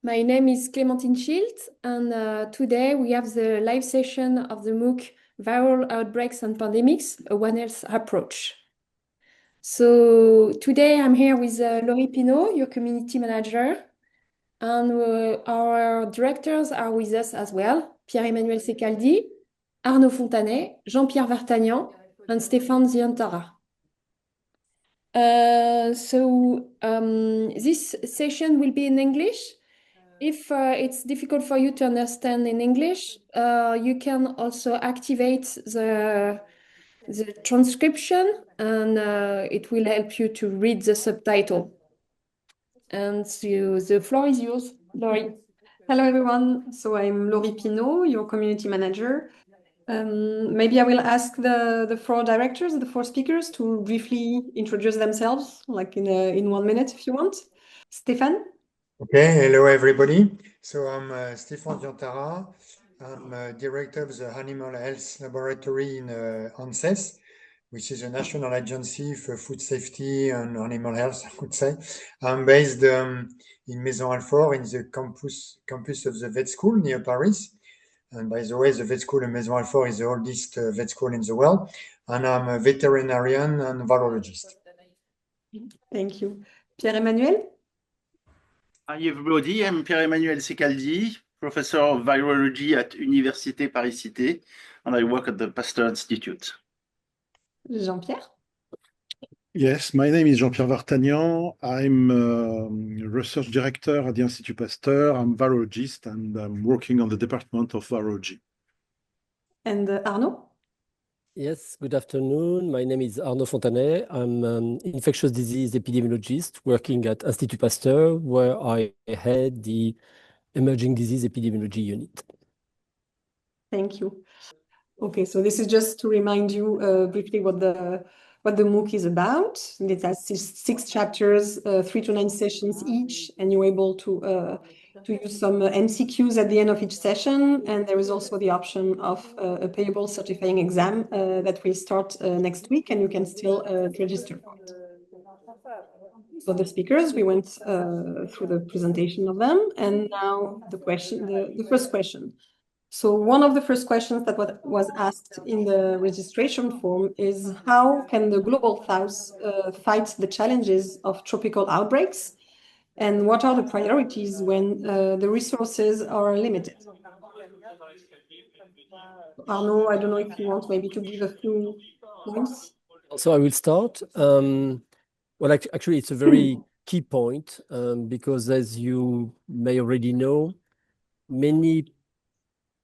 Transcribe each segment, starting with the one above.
My name is Clémentine Schilte, and today we have the live session of the MOOC Viral Outbreaks and Pandemics, a One Health Approach. So today I'm here with Laurie, Pinaud, your community manager, and our directors are with us as well, Pierre-Emmanuel Ceccaldi, Arnaud Fontanet, Jean-Pierre Vartanian, and Stefan Zientara. This session will be in English. If it's difficult for you to understand in English, you can also activate the transcription, and it will help you to read the subtitle. And so the floor is yours, Laurie. Hello, everyone. So I'm Laurie Pinaud, your community manager. Maybe I will ask the four directors, the four speakers, to briefly introduce themselves, like in 1 minute, if you want. Stefan? Okay, hello everybody. So I'm Stefan Zientara. I'm director of the Animal Health Laboratory in ANSES, which is a national agency for food safety and animal health, I would say. I'm based in Maison-Alfort in the campus of the vet school near Paris. And by the way, the vet school in Maison-Alfort is the oldest vet school in the world. And I'm a veterinarian and virologist. Thank you. Pierre-Emmanuel? Hi everybody, I'm Pierre-Emmanuel Ceccaldi, professor of virology at Université Paris-Cité, and I work at the Pasteur Institute. Jean-Pierre? Yes, my name is Jean-Pierre Vartanian. I'm a research director at the Institut Pasteur. I'm a virologist and I'm working on the Department of Virology. And Arnaud? Yes, good afternoon. My name is Arnaud Fontanet. I'm an infectious disease epidemiologist working at Institut Pasteur, where I head the emerging disease epidemiology unit. Thank you. Okay, so this is just to remind you briefly what the MOOC is about. It has six chapters, 3 to 9 sessions each, and you're able to use some MCQs at the end of each session. And there is also the option of a payable certifying exam that will start next week, and you can still register for it. So the speakers, we went through the presentation of them, and now the first question. So one of the first questions that was asked in the registration form is, how can the Global South fight the challenges of tropical outbreaks? And what are the priorities when the resources are limited? Arnaud, I don't know if you want maybe to give a few points. So I will start. Well, actually, it's a very key point because, as you may already know, many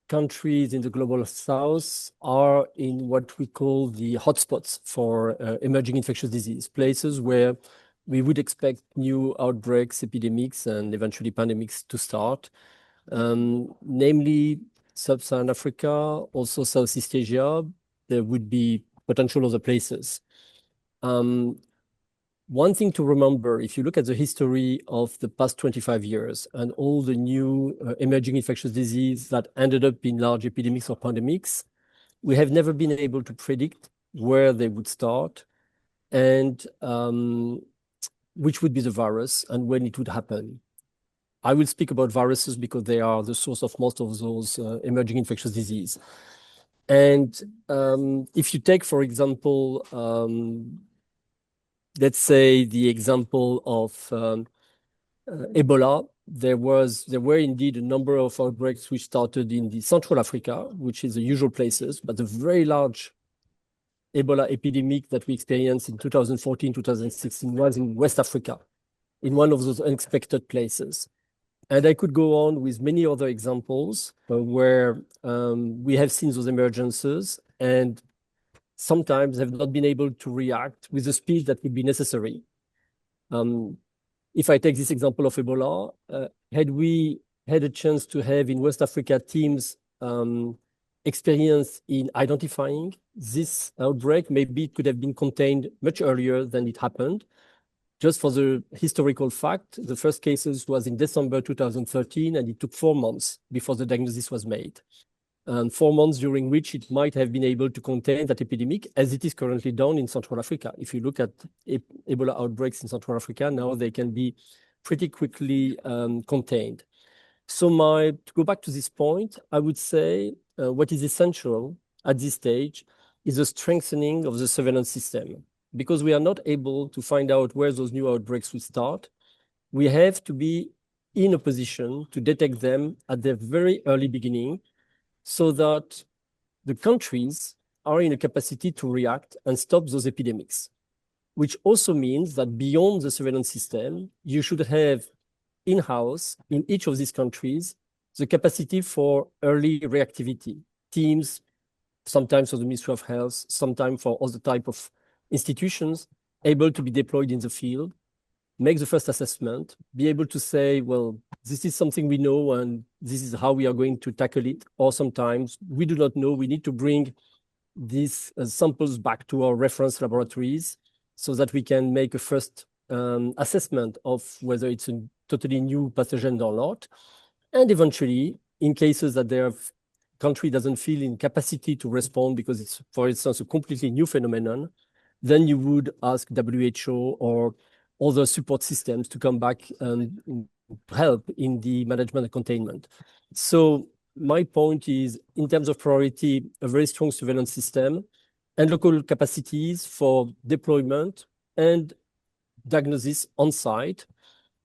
countries in the Global South are in what we call the hotspots for emerging infectious disease, places where we would expect new outbreaks, epidemics, and eventually pandemics to start, namely Sub-Saharan Africa, also Southeast Asia. There would be potential other places. One thing to remember, if you look at the history of the past 25 years and all the new emerging infectious disease that ended up in large epidemics or pandemics, we have never been able to predict where they would start and which would be the virus and when it would happen. I will speak about viruses because they are the source of most of those emerging infectious disease. And if you take, for example, let's say the example of Ebola, there were indeed a number of outbreaks which started in the Central Africa, which is the usual places, but the very large Ebola epidemic that we experienced in 2014, 2016 was in West Africa, in one of those unexpected places. And I could go on with many other examples where we have seen those emergences and sometimes have not been able to react with the speed that would be necessary. If I take this example of Ebola, had we had a chance to have in West Africa teams experience in identifying this outbreak, maybe it could have been contained much earlier than it happened. Just for the historical fact, the first cases was in December 2013, and it took 4 months before the diagnosis was made. 4 months during which it might have been able to contain that epidemic, as it is currently done in Central Africa. If you look at Ebola outbreaks in Central Africa, now they can be pretty quickly contained. So to go back to this point, I would say what is essential at this stage is the strengthening of the surveillance system. Because we are not able to find out where those new outbreaks will start, we have to be in a position to detect them at the very early beginning so that the countries are in a capacity to react and stop those epidemics, which also means that beyond the surveillance system, you should have in-house in each of these countries the capacity for early reactivity, teams, sometimes for the Ministry of Health, sometimes for other type of institutions, able to be deployed in the field, make the first assessment, be able to say, well, this is something we know and this is how we are going to tackle it. Or sometimes we do not know, we need to bring these samples back to our reference laboratories so that we can make a first assessment of whether it's a totally new pathogen or not. And eventually, in cases that their country doesn't feel in capacity to respond because it's, for instance, a completely new phenomenon, then you would ask WHO or other support systems to come back and help in the management and containment. So my point is, in terms of priority, a very strong surveillance system and local capacities for deployment and diagnosis on site.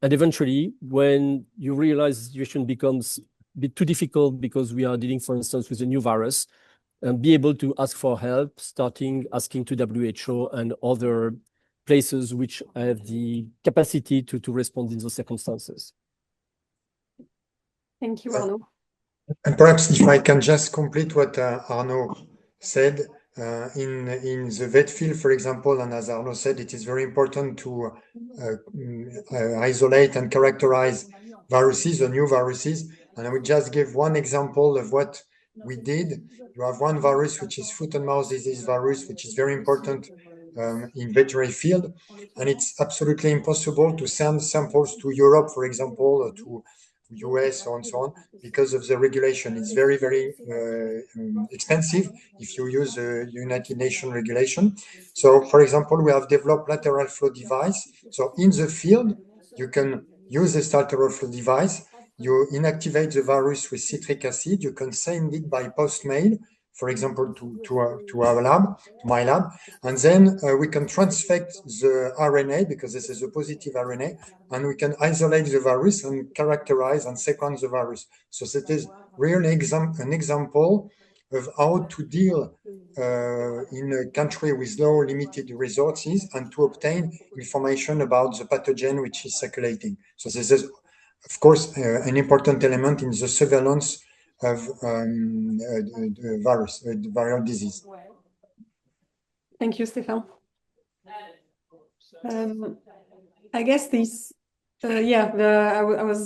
And eventually, when you realize the situation becomes a bit too difficult because we are dealing, for instance, with a new virus, and be able to ask for help, asking to WHO and other places which have the capacity to respond in those circumstances. Thank you, Arnaud. And perhaps if I can just complete what Arnaud said, in the vet field, for example, and as Arnaud said, it is very important to isolate and characterize viruses or new viruses. And I would just give one example of what we did. You have one virus, which is foot and mouth disease virus, which is very important in veterinary field. And it's absolutely impossible to send samples to Europe, for example, or to US and so on, because of the regulation. It's very, very expensive if you use a United Nations regulation. So, for example, we have developed lateral flow device. So in the field, you can use this lateral flow device. You inactivate the virus with citric acid. You can send it by post mail, for example, to our lab, to my lab. And then we can transfect the RNA, because this is a positive RNA, and we can isolate the virus and characterize and sequence the virus. So that is really an example of how to deal in a country with low limited resources and to obtain information about the pathogen which is circulating. So this is, of course, an important element in the surveillance of the virus, the viral disease. Thank you, Stefan. I guess this, I was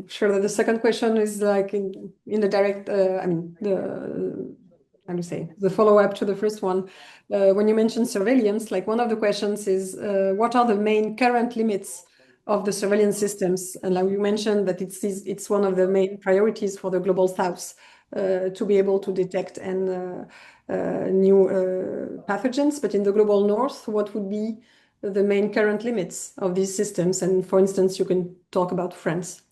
sure that the second question is like in the direct, the follow-up to the first one. When you mentioned surveillance, like one of the questions is, what are the main current limits of the surveillance systems? And like you mentioned that it's one of the main priorities for the Global South to be able to detect and new pathogens. But in the Global North, what would be the main current limits of these systems? And for instance, you can talk about France,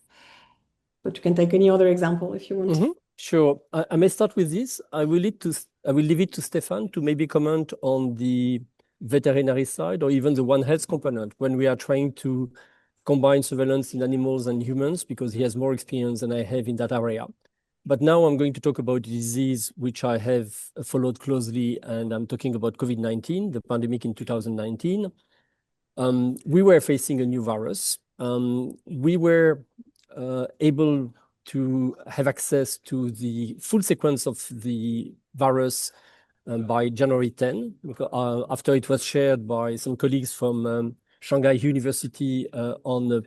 but you can take any other example if you want. Mm-hmm. Sure. I may start with this. I will leave it to Stefan to maybe comment on the veterinary side or even the One Health component when we are trying to combine surveillance in animals and humans, because he has more experience than I have in that area. But now I'm going to talk about a disease which I have followed closely, and I'm talking about COVID-19, the pandemic in 2019. We were facing a new virus. We were able to have access to the full sequence of the virus by January 10, after it was shared by some colleagues from Shanghai University on the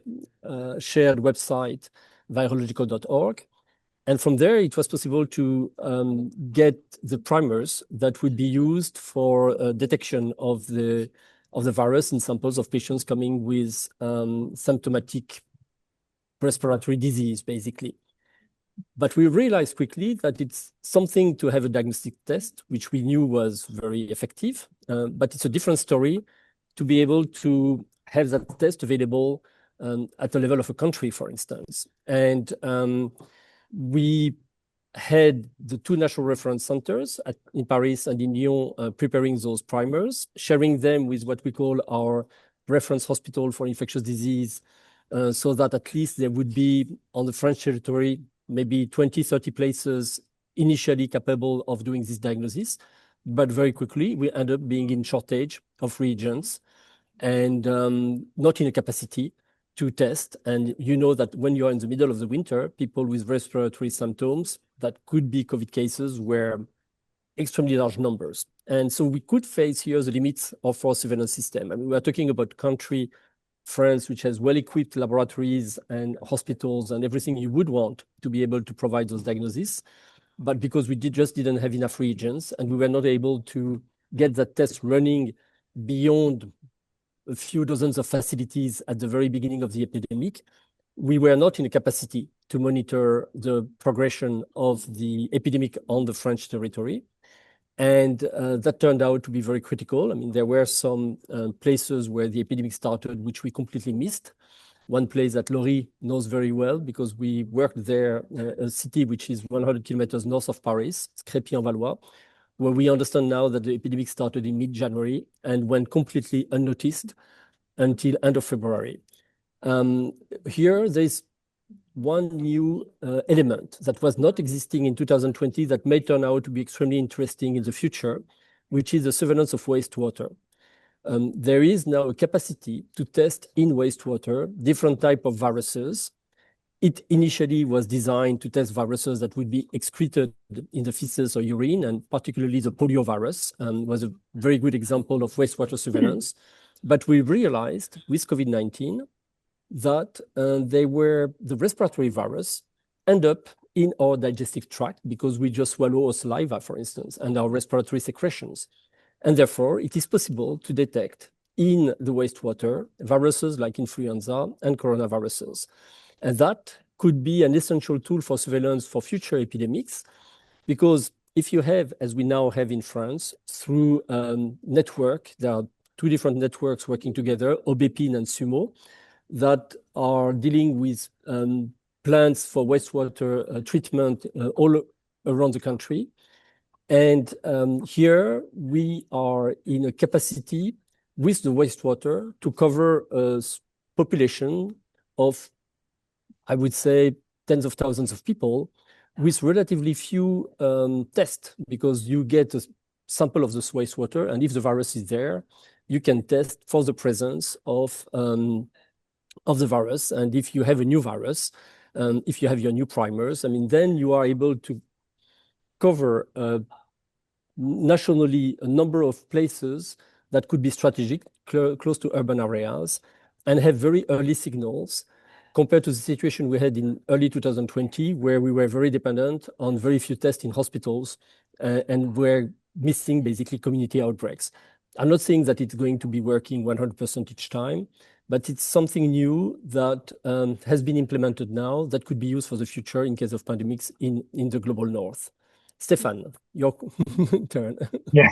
shared website, virological.org. And from there, it was possible to get the primers that would be used for detection of the virus in samples of patients coming with symptomatic respiratory disease, basically. But we realized quickly that it's something to have a diagnostic test, which we knew was very effective, but it's a different story to be able to have that test available at the level of a country, for instance. And we had the two national reference centers in Paris and in Lyon preparing those primers, sharing them with what we call our reference hospital for infectious disease, so that at least there would be on the French territory maybe 20, 30 places initially capable of doing this diagnosis. But very quickly, we end up being in shortage of reagents and not in a capacity to test. And you know that when you're in the middle of the winter, people with respiratory symptoms that could be COVID cases were extremely large numbers. And so we could face here the limits of our surveillance system. I mean, we're talking about country, France, which has well-equipped laboratories and hospitals and everything you would want to be able to provide those diagnoses. But because we just didn't have enough reagents and we were not able to get that test running beyond a few dozens of facilities at the very beginning of the epidemic, we were not in a capacity to monitor the progression of the epidemic on the French territory. And that turned out to be very critical. I mean, there were some places where the epidemic started, which we completely missed. One place that Laurie knows very well because we worked there, a city which is 100 kilometers north of Paris, Crépy-en-Valois, where we understand now that the epidemic started in mid-January and went completely unnoticed until end of February. Here, there's one new element that was not existing in 2020 that may turn out to be extremely interesting in the future, which is the surveillance of wastewater. There is now a capacity to test in wastewater different types of viruses. It initially was designed to test viruses that would be excreted in the feces or urine, and particularly the poliovirus was a very good example of wastewater surveillance. But we realized with COVID-19 that the respiratory virus end up in our digestive tract because we just swallow our saliva, for instance, and our respiratory secretions. And therefore, it is possible to detect in the wastewater viruses like influenza and coronaviruses. And that could be an essential tool for surveillance for future epidemics, because if you have, as we now have in France, through network, there are two different networks working together, Aubépine and Sumo, that are dealing with plants for wastewater treatment all around the country. And here we are in a capacity with the wastewater to cover a population of, I would say, tens of thousands of people with relatively few tests, because you get a sample of this wastewater, and if the virus is there, you can test for the presence of the virus. And if you have a new virus, if you have your new primers, I mean, then you are able to cover nationally a number of places that could be strategic, close to urban areas, and have very early signals compared to the situation we had in early 2020, where we were very dependent on very few tests in hospitals and were missing basically community outbreaks. I'm not saying that it's going to be working 100% each time, but it's something new that has been implemented now that could be used for the future in case of pandemics in the global north. Stefan, your turn. Yeah,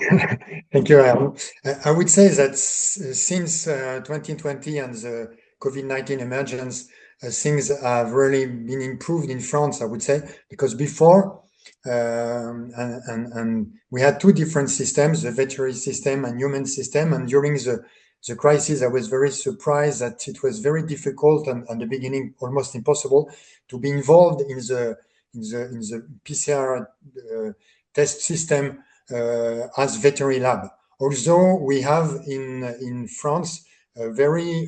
thank you, Arnaud. I would say that since 2020 and the COVID-19 emergence, things have really been improved in France, I would say, because before, and we had two different systems, the veterinary system and human system, and during the crisis, I was very surprised that it was very difficult and at the beginning almost impossible to be involved in the PCR test system as veterinary lab. Although we have in France a very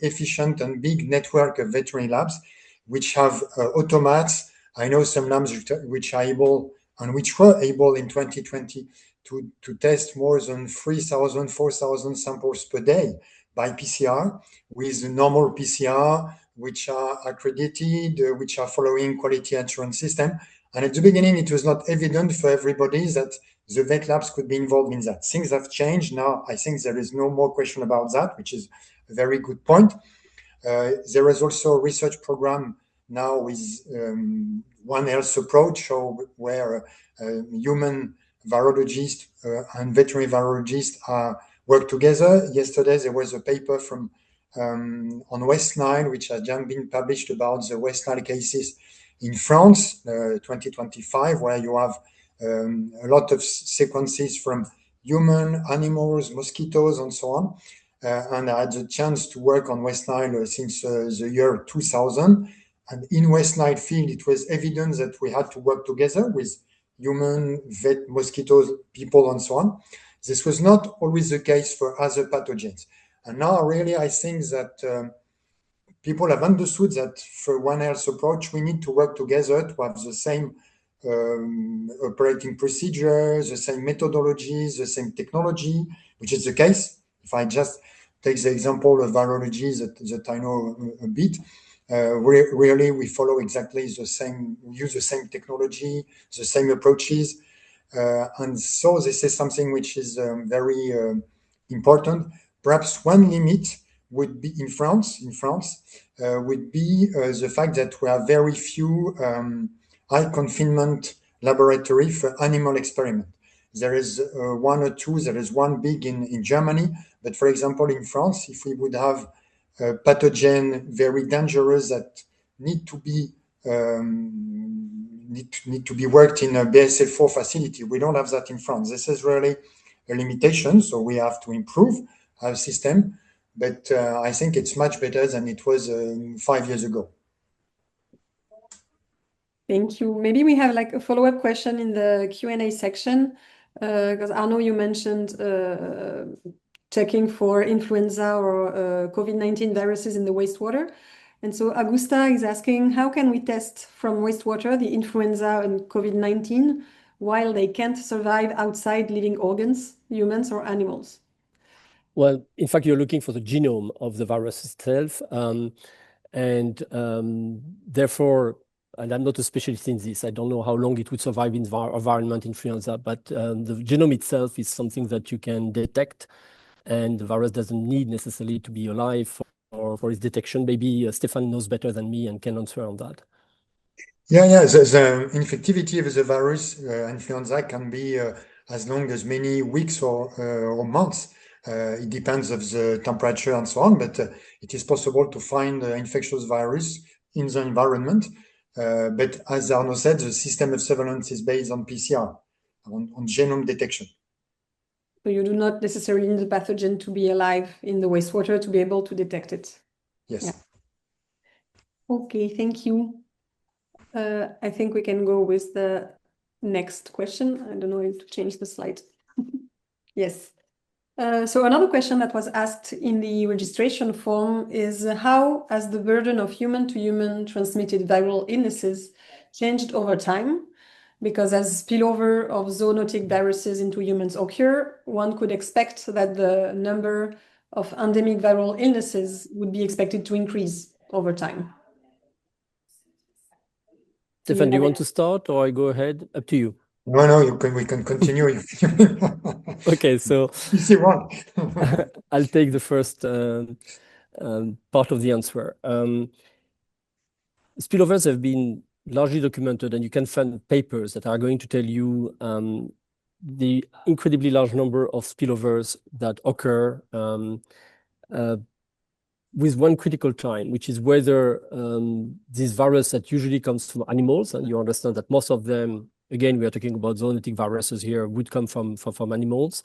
efficient and big network of veterinary labs, which have automats. I know some labs which are able and which were able in 2020 to test more than 3,000, 4,000 samples per day by PCR with normal PCR, which are accredited, which are following quality assurance system. And at the beginning, it was not evident for everybody that the vet labs could be involved in that. Things have changed. Now, I think there is no more question about that, which is a very good point. There is also a research program now with One Health approach, where human virologists and veterinary virologists work together. Yesterday, there was a paper from on West Nile, which has just been published about the West Nile cases in France, 2025, where you have a lot of sequences from human, animals, mosquitoes, and so on. And I had the chance to work on West Nile since the year 2000. And in West Nile field, it was evident that we had to work together with human, vet, mosquitoes, people, and so on. This was not always the case for other pathogens. And now really, I think that people have understood that for One Health approach, we need to work together to have the same operating procedures, the same methodologies, the same technology, which is the case. If I just take the example of virology that I know a bit, really we follow exactly the same, we use the same technology, the same approaches. And so this is something which is very important. Perhaps one limit would be in France, would be the fact that we have very few high confinement laboratory for animal experiment. There is one or two, there is one big in Germany, but for example, in France, if we would have a pathogen very dangerous that need to be worked in a BSL-4 facility, we don't have that in France. This is really a limitation, so we have to improve our system, but I think it's much better than it was 5 years ago. Thank you. Maybe we have like a follow-up question in the Q&A section, because Arnaud, you mentioned checking for influenza or COVID-19 viruses in the wastewater. And so Augusta is asking, how can we test from wastewater the influenza and COVID-19 while they can't survive outside living organs, humans or animals? Well, in fact, you're looking for the genome of the virus itself. Therefore, and I'm not a specialist in this, I don't know how long it would survive in environment influenza, but the genome itself is something that you can detect, and the virus doesn't need necessarily to be alive for its detection. Maybe Stefan knows better than me and can answer on that. Yeah. The infectivity of the virus, influenza, can be as long as many weeks or months. It depends of the temperature and so on, but it is possible to find infectious virus in the environment. But as Arnaud said, the system of surveillance is based on PCR, on genome detection. So you do not necessarily need the pathogen to be alive in the wastewater to be able to detect it. Yes. Yeah. Okay, thank you. I think we can go with the next question. I don't know how to change the slide. Yes. So another question that was asked in the registration form is how has the burden of human-to-human transmitted viral illnesses changed over time? Because as spillover of zoonotic viruses into humans occur, one could expect that the number of endemic viral illnesses would be expected to increase over time. Stefan, do you want to start or I go ahead? Up to you. No, we can continue. Okay, so Easy one. I'll take the first part of the answer. Spillovers have been largely documented, and you can find papers that are going to tell you the incredibly large number of spillovers that occur with one critical time, which is whether this virus that usually comes from animals, and you understand that most of them, again, we are talking about zoonotic viruses here, would come from animals.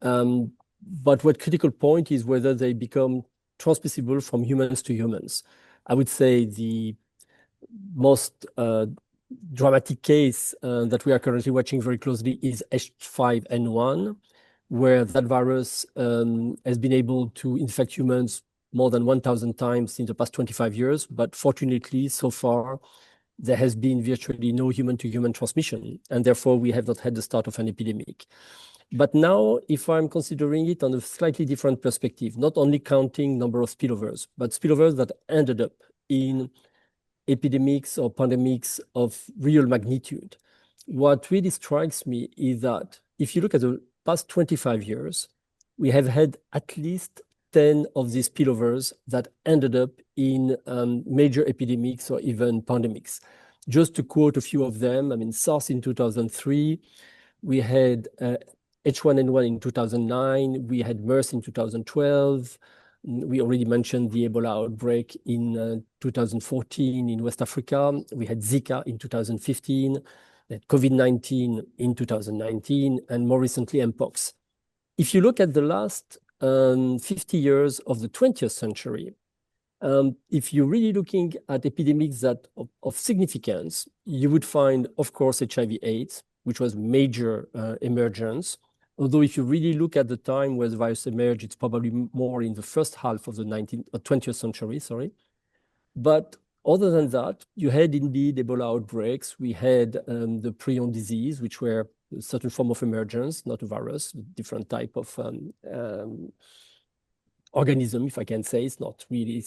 But what critical point is whether they become transmissible from humans to humans. I would say the most dramatic case that we are currently watching very closely is H5N1, where that virus has been able to infect humans more than 1,000 times in the past 25 years. But fortunately, so far, there has been virtually no human-to-human transmission, and therefore we have not had the start of an epidemic. But now, if I'm considering it on a slightly different perspective, not only counting number of spillovers, but spillovers that ended up in epidemics or pandemics of real magnitude, what really strikes me is that if you look at the past 25 years, we have had at least 10 of these spillovers that ended up in major epidemics or even pandemics. Just to quote a few of them, I mean, SARS in 2003, we had H1N1 in 2009, we had MERS in 2012, We already mentioned the Ebola outbreak in 2014 in West Africa. We had Zika in 2015, COVID-19 in 2019, and more recently, Mpox. If you look at the last 50 years of the 20th century, if you're really looking at epidemics that of significance, you would find, of course, HIV/AIDS, which was major emergence. Although if you really look at the time where the virus emerged, it's probably more in the first half of the 20th century, sorry. But other than that, you had indeed Ebola outbreaks. We had the prion disease, which were a certain form of emergence, not a virus, a different type of organism, if I can say. It's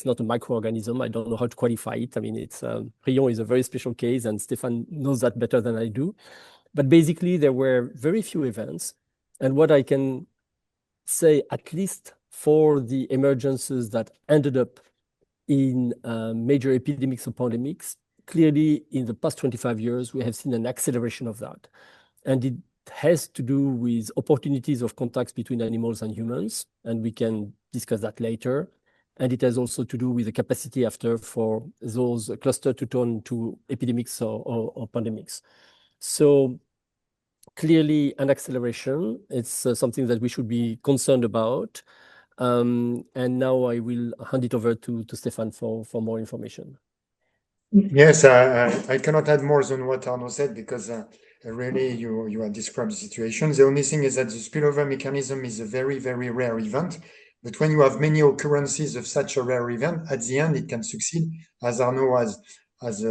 not a microorganism. I don't know how to qualify it. I mean, prion is a very special case, and Stefan knows that better than I do. But basically, there were very few events. And what I can say, at least for the emergences that ended up in major epidemics or pandemics, clearly in the past 25 years, we have seen an acceleration of that. And it has to do with opportunities of contacts between animals and humans, and we can discuss that later. And it has also to do with the capacity after for those clusters to turn to epidemics or pandemics. So clearly an acceleration. It's something that we should be concerned about. And now I will hand it over to Stefan for more information. Yes, I cannot add more than what Arnaud said because really you have described the situation. The only thing is that the spillover mechanism is a very, very rare event. But when you have many occurrences of such a rare event, at the end it can succeed, as Arnaud has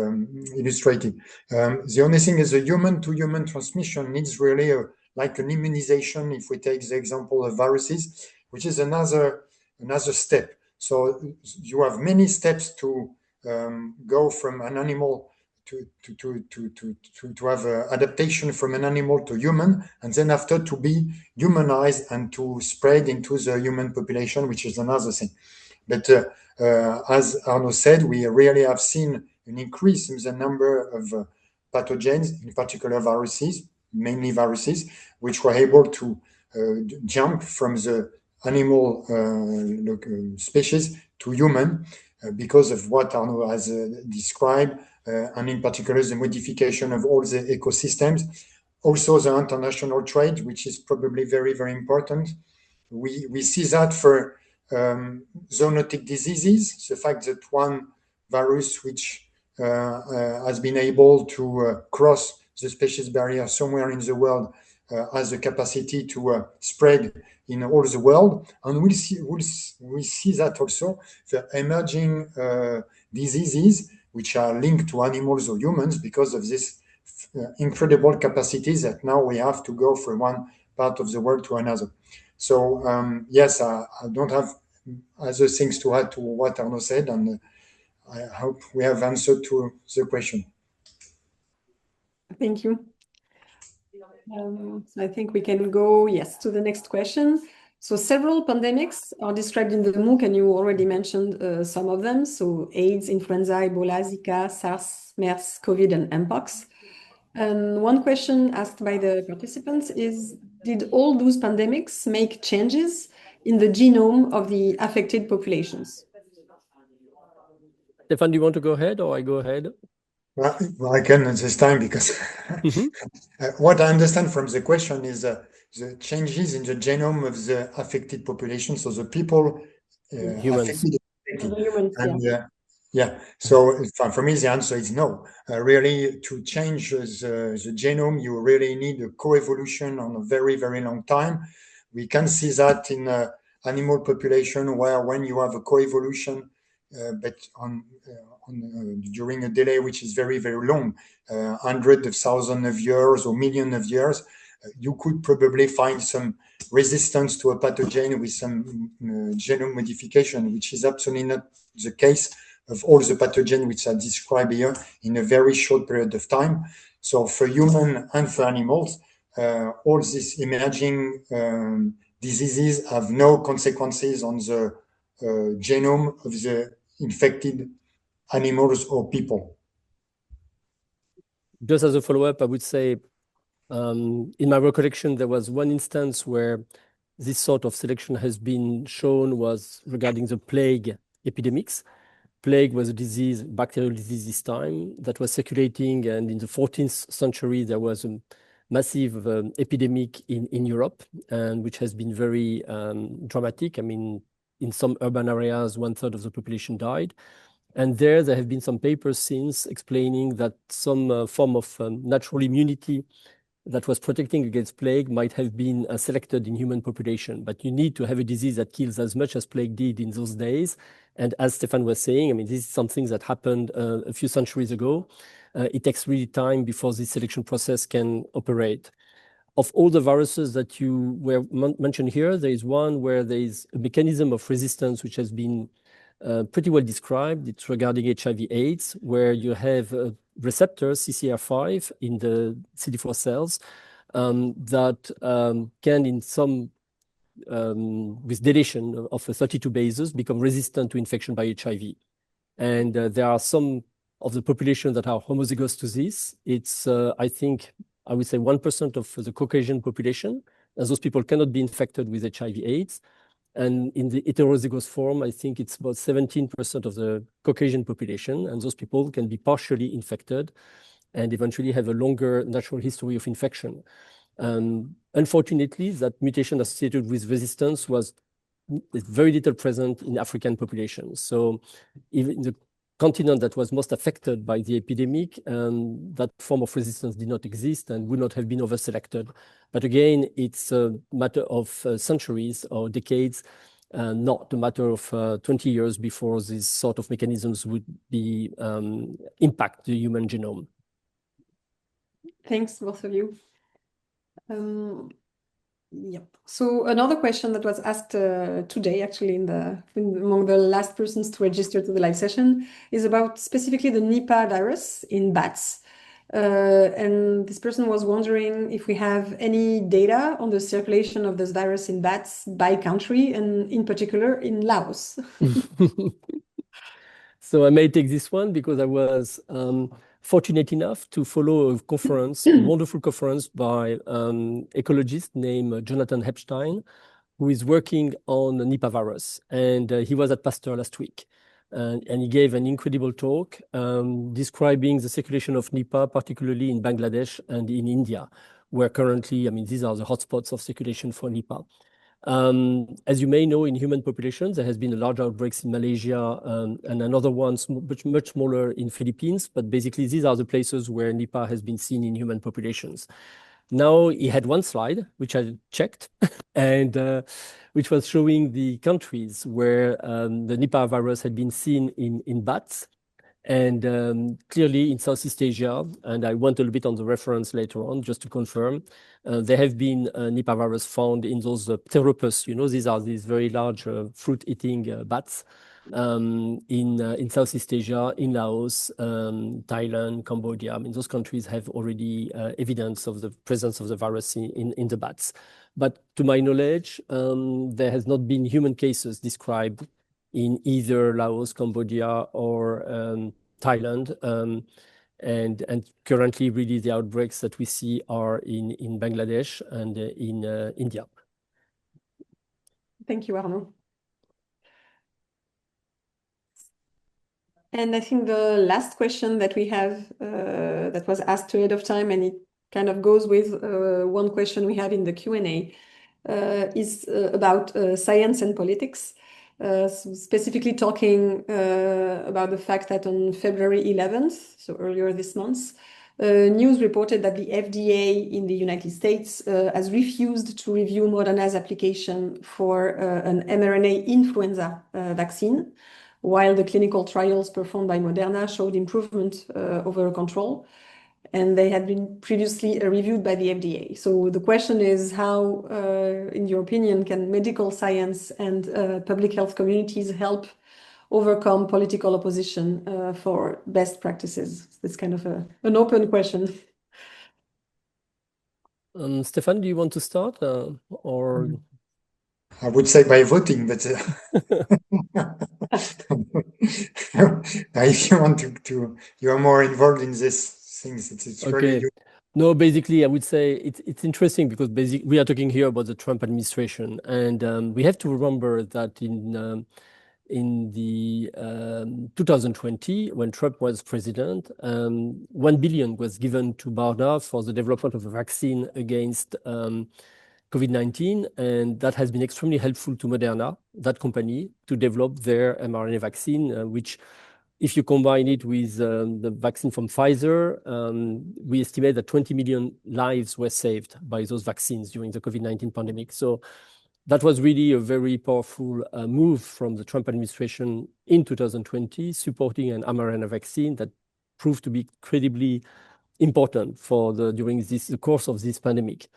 illustrated. The only thing is the human-to-human transmission needs really like an immunization, if we take the example of viruses, which is another step. So you have many steps to go from an animal to have adaptation from an animal to human, and then after to be humanized and to spread into the human population, which is another thing. But as Arnaud said, we really have seen an increase in the number of pathogens, in particular viruses, mainly viruses, which were able to jump from the animal species to human because of what Arnaud has described, and in particular the modification of all the ecosystems. Also the international trade, which is probably very, very important. We see that for zoonotic diseases, the fact that one virus which has been able to cross the species barrier somewhere in the world has the capacity to spread in all the world. And we see that also the emerging diseases which are linked to animals or humans because of this incredible capacities that now we have to go from one part of the world to another. So yes, I don't have other things to add to what Arnaud said, and I hope we have answered to the question. Thank you. So I think we can go, yes, to the next question. So several pandemics are described in the MOOC, and you already mentioned some of them. So AIDS, influenza, Ebola, Zika, SARS, MERS, COVID, and Mpox. And one question asked by the participants is, did all those pandemics make changes in the genome of the affected populations? Stefan, do you want to go ahead or I go ahead? Well, I can this time because what I understand from the question is the changes in the genome of the affected population, so the people affected. Yeah, so for me the answer is no. Really, to change the genome, you really need a coevolution on a very, very long time. We can see that in animal population where when you have a coevolution, but during a delay which is very, very long, hundreds of thousands of years or millions of years, you could probably find some resistance to a pathogen with some genome modification, which is absolutely not the case of all the pathogens which are described here in a very short period of time. So for human and for animals, all these emerging diseases have no consequences on the genome of the infected animals or people. Just as a follow-up, I would say, in my recollection, there was one instance where this sort of selection has been shown was regarding the plague epidemics. Plague was a disease, bacterial disease this time, that was circulating, and in the 14th century there was a massive epidemic in Europe, and which has been very dramatic. I mean, in some urban areas, 1/3 of the population died. And there have been some papers since explaining that some form of natural immunity that was protecting against plague might have been selected in human population. But you need to have a disease that kills as much as plague did in those days. And as Stefan was saying, I mean, this is something that happened a few centuries ago. It takes really time before this selection process can operate. Of all the viruses that you were mentioned here, there is one where there is a mechanism of resistance which has been pretty well described. It's regarding HIV/AIDS, where you have a receptor, CCR5, in the CD4 cells that can, in some, with deletion of 32 bases, become resistant to infection by HIV. And there are some of the population that are homozygous to this. It's, I think, I would say 1% of the Caucasian population, and those people cannot be infected with HIV/AIDS. And in the heterozygous form, I think it's about 17% of the Caucasian population, and those people can be partially infected and eventually have a longer natural history of infection. Unfortunately, that mutation associated with resistance was very little present in African populations. So even the continent that was most affected by the epidemic, that form of resistance did not exist and would not have been over-selected. But again, it's a matter of centuries or decades, not a matter of 20 years before these sort of mechanisms would be impact the human genome. Thanks, both of you. Yep. So another question that was asked today, actually, among the last persons to register to the live session, is about specifically the Nipah virus in bats. And this person was wondering if we have any data on the circulation of this virus in bats by country, and in particular in Laos. So I may take this one because I was fortunate enough to follow a conference, a wonderful conference by an ecologist named Jonathan Epstein, who is working on the Nipah virus. And he was at Pasteur last week. And he gave an incredible talk describing the circulation of Nipah, particularly in Bangladesh and in India, where currently, I mean, these are the hotspots of circulation for Nipah. As you may know, in human populations, there has been a large outbreaks in Malaysia and another one much smaller in Philippines. But basically, these are the places where Nipah has been seen in human populations. Now, he had one slide, which I checked, and which was showing the countries where the Nipah virus had been seen in bats. And clearly in Southeast Asia, and I went a little bit on the reference later on just to confirm, there have been Nipah virus found in those pteropus, you know, these are these very large fruit-eating bats in Southeast Asia, in Laos, Thailand, Cambodia. I mean, those countries have already evidence of the presence of the virus in the bats. But to my knowledge, there has not been human cases described in either Laos, Cambodia, or Thailand. And currently, really, the outbreaks that we see are in Bangladesh and in India. Thank you, Arnaud. And I think the last question that we have that was asked ahead of time, and it kind of goes with one question we have in the Q&A, is about science and politics. Specifically talking about the fact that on February 11th, so earlier this month, news reported that the FDA in the United States has refused to review Moderna's application for an mRNA influenza vaccine, while the clinical trials performed by Moderna showed improvement over control. And they had been previously reviewed by the FDA. So the question is how, in your opinion, can medical science and public health communities help overcome political opposition for best practices? It's kind of an open question. Stefan, do you want to start or? I would say by voting, but if you want to, you are more involved in this things. It's okay. really good. No, basically, I would say it's interesting because basically we are talking here about the Trump administration, and we have to remember that in the 2020, when Trump was president, 1 billion was given to BARDA for the development of a vaccine against COVID-19, and that has been extremely helpful to Moderna, that company, to develop their mRNA vaccine, which, if you combine it with the vaccine from Pfizer, we estimate that 20 million lives were saved by those vaccines during the COVID-19 pandemic. So that was really a very powerful move from the Trump administration in 2020, supporting an mRNA vaccine that proved to be incredibly important during the course of this pandemic.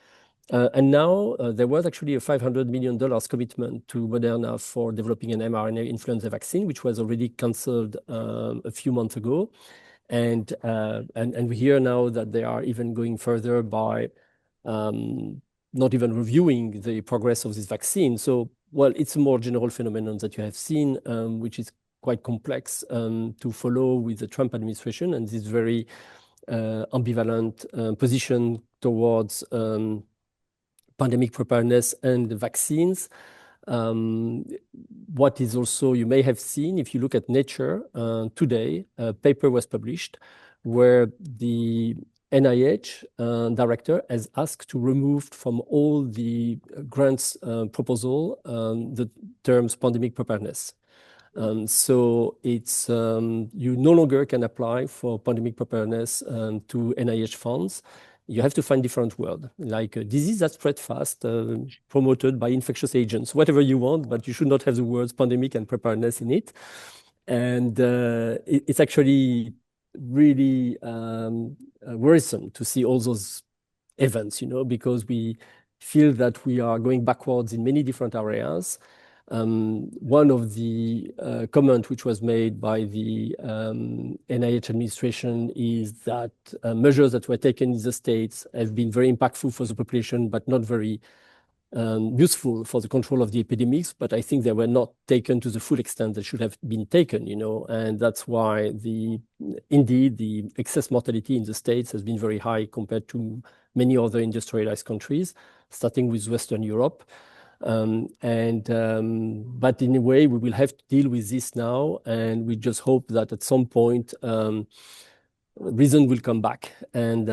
And now there was actually a $500 million commitment to Moderna for developing an mRNA influenza vaccine, which was already cancelled a few months ago. And we hear now that they are even going further by not even reviewing the progress of this vaccine. So, well, it's a more general phenomenon that you have seen, which is quite complex to follow with the Trump administration and this very ambivalent position towards pandemic preparedness and the vaccines. What is also, you may have seen, if you look at Nature today, a paper was published where the NIH director has asked to remove from all the grants proposal the terms pandemic preparedness. So it's you no longer can apply for pandemic preparedness to NIH funds. You have to find different words, like a disease that spread fast, promoted by infectious agents, whatever you want, but you should not have the words pandemic and preparedness in it. And it's actually really worrisome to see all those events, because we feel that we are going backwards in many different areas. One of the comments which was made by the NIH administration is that measures that were taken in the States have been very impactful for the population, but not very useful for the control of the epidemics. But I think they were not taken to the full extent that should have been taken, and that's why indeed the excess mortality in the States has been very high compared to many other industrialized countries, starting with Western Europe. But in a way, we will have to deal with this now, and we just hope that at some point reason will come back, and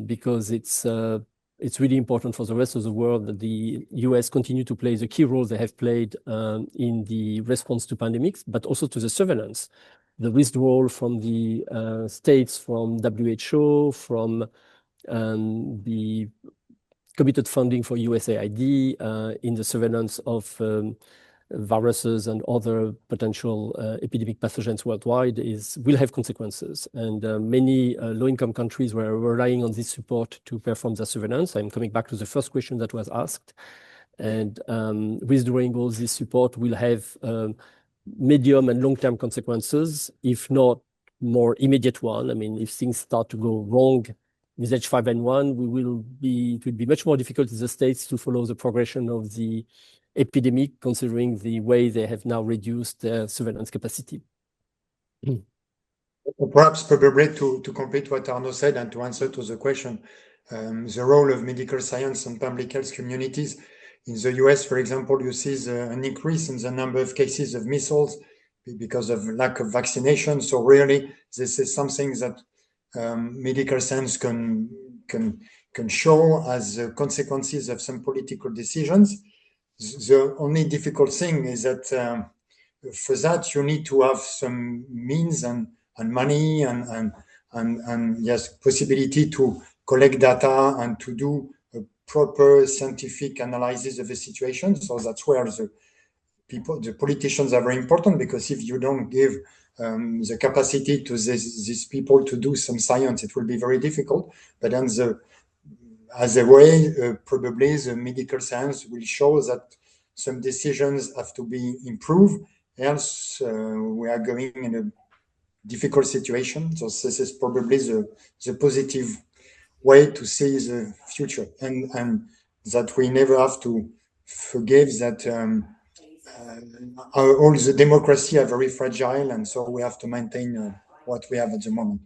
because it's really important for the rest of the world that the US continue to play the key role they have played in the response to pandemics, but also to the surveillance. The withdrawal from the states, from WHO, from the committed funding for USAID in the surveillance of viruses and other potential epidemic pathogens worldwide will have consequences. And many low-income countries were relying on this support to perform their surveillance. I'm coming back to the first question that was asked. And withdrawing all this support will have medium and long-term consequences, if not more immediate one. I mean, if things start to go wrong with H5N1, it will be much more difficult in the States to follow the progression of the epidemic, considering the way they have now reduced their surveillance capacity. Perhaps probably to complete what Arnaud said and to answer to the question, the role of medical science and public health communities. In the US, for example, you see an increase in the number of cases of measles because of lack of vaccination. So really, this is something that medical science can show as consequences of some political decisions. The only difficult thing is that for that you need to have some means and money and yes, possibility to collect data and to do a proper scientific analysis of the situation. So that's where the politicians are very important, because if you don't give the capacity to these people to do some science, it will be very difficult. But then as a way, probably the medical science will show that some decisions have to be improved, else we are going in a difficult situation. So this is probably the positive way to see the future, and that we never have to forget that all the democracy are very fragile, and so we have to maintain what we have at the moment.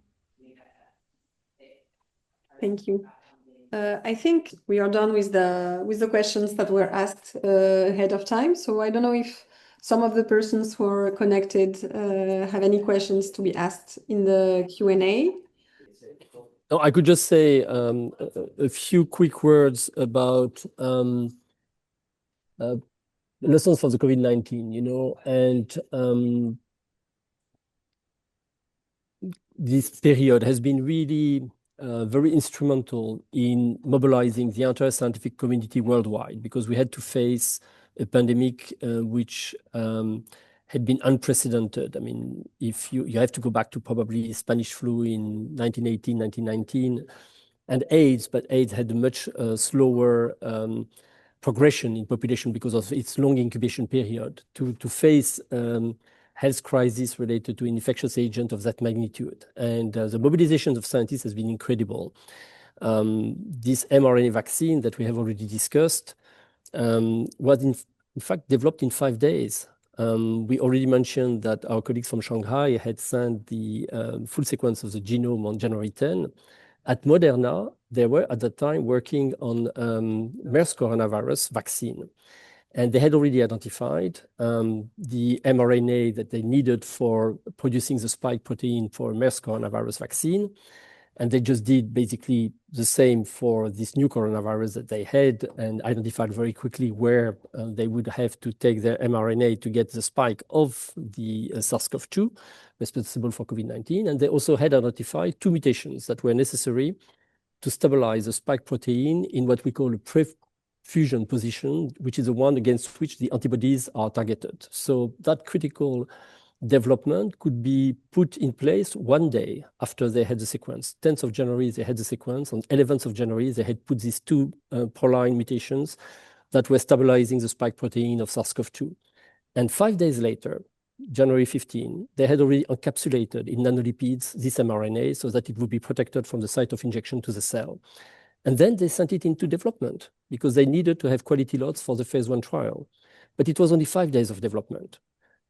thank you. I think we are done with the questions that were asked ahead of time. So I don't know if some of the persons who are connected have any questions to be asked in the Q&A. No, I could just say a few quick words about lessons for the COVID-19, and this period has been really very instrumental in mobilizing the entire scientific community worldwide, because we had to face a pandemic which had been unprecedented. I mean, if you have to go back to probably Spanish flu in 1918, 1919, and AIDS, but AIDS had a much slower progression in population because of its long incubation period. To face health crisis related to infectious agent of that magnitude. And the mobilization of scientists has been incredible. This mRNA vaccine that we have already discussed was in fact developed in 5 days. We already mentioned that our colleagues from Shanghai had sent the full sequence of the genome on January 10. At Moderna, they were at that time working on MERS coronavirus vaccine. And they had already identified the mRNA that they needed for producing the spike protein for MERS coronavirus vaccine. And they just did basically the same for this new coronavirus that they had, and identified very quickly where they would have to take their mRNA to get the spike of the SARS-CoV-2 responsible for COVID-19. And they also had identified 2 mutations that were necessary to stabilize the spike protein in what we call a pre-fusion position, which is the one against which the antibodies are targeted. So that critical development could be put in place 1 day after they had the sequence. 10th of January, they had the sequence. On 11th of January, they had put these 2 proline mutations that were stabilizing the spike protein of SARS-CoV-2. And 5 days later, January 15, they had already encapsulated in nanolipids this mRNA so that it would be protected from the site of injection to the cell. And then they sent it into development because they needed to have quality lots for the phase 1 trial. But it was only 5 days of development.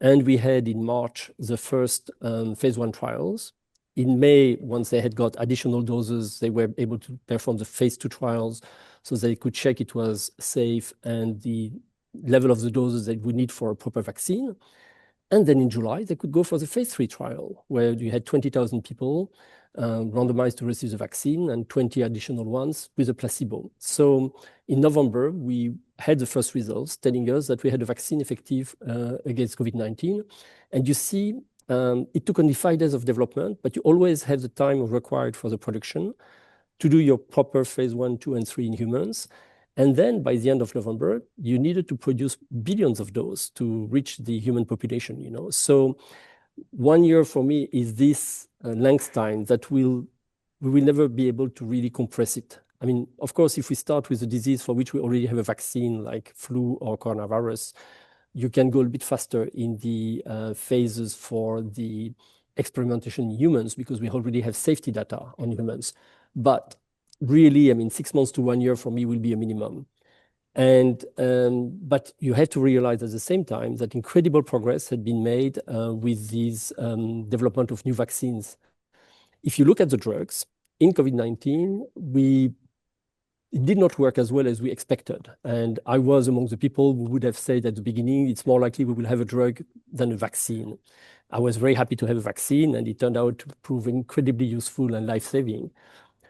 And we had in March the first phase 1 trials. In May, once they had got additional doses, they were able to perform the phase 2 trials so they could check it was safe and the level of the doses they would need for a proper vaccine. And then in July, they could go for the phase 3 trial, where you had 20,000 people randomized to receive the vaccine and 20 additional ones with a placebo. So in November, we had the first results telling us that we had a vaccine effective against COVID-19. And you see, it took only 5 days of development, but you always have the time required for the production to do your proper phase 1, 2, and 3 in humans. And then by the end of November, you needed to produce billions of doses to reach the human population, So 1 year for me is this length time that we will never be able to really compress it. I mean, of course, if we start with a disease for which we already have a vaccine like flu or coronavirus, you can go a bit faster in the phases for the experimentation in humans because we already have safety data on humans. But really, I mean, 6 months to 1 year for me will be a minimum. And but you have to realize at the same time that incredible progress had been made with these development of new vaccines. If you look at the drugs in COVID-19, it did not work as well as we expected. And I was among the people who would have said at the beginning, it's more likely we will have a drug than a vaccine. I was very happy to have a vaccine, and it turned out to prove incredibly useful and life-saving.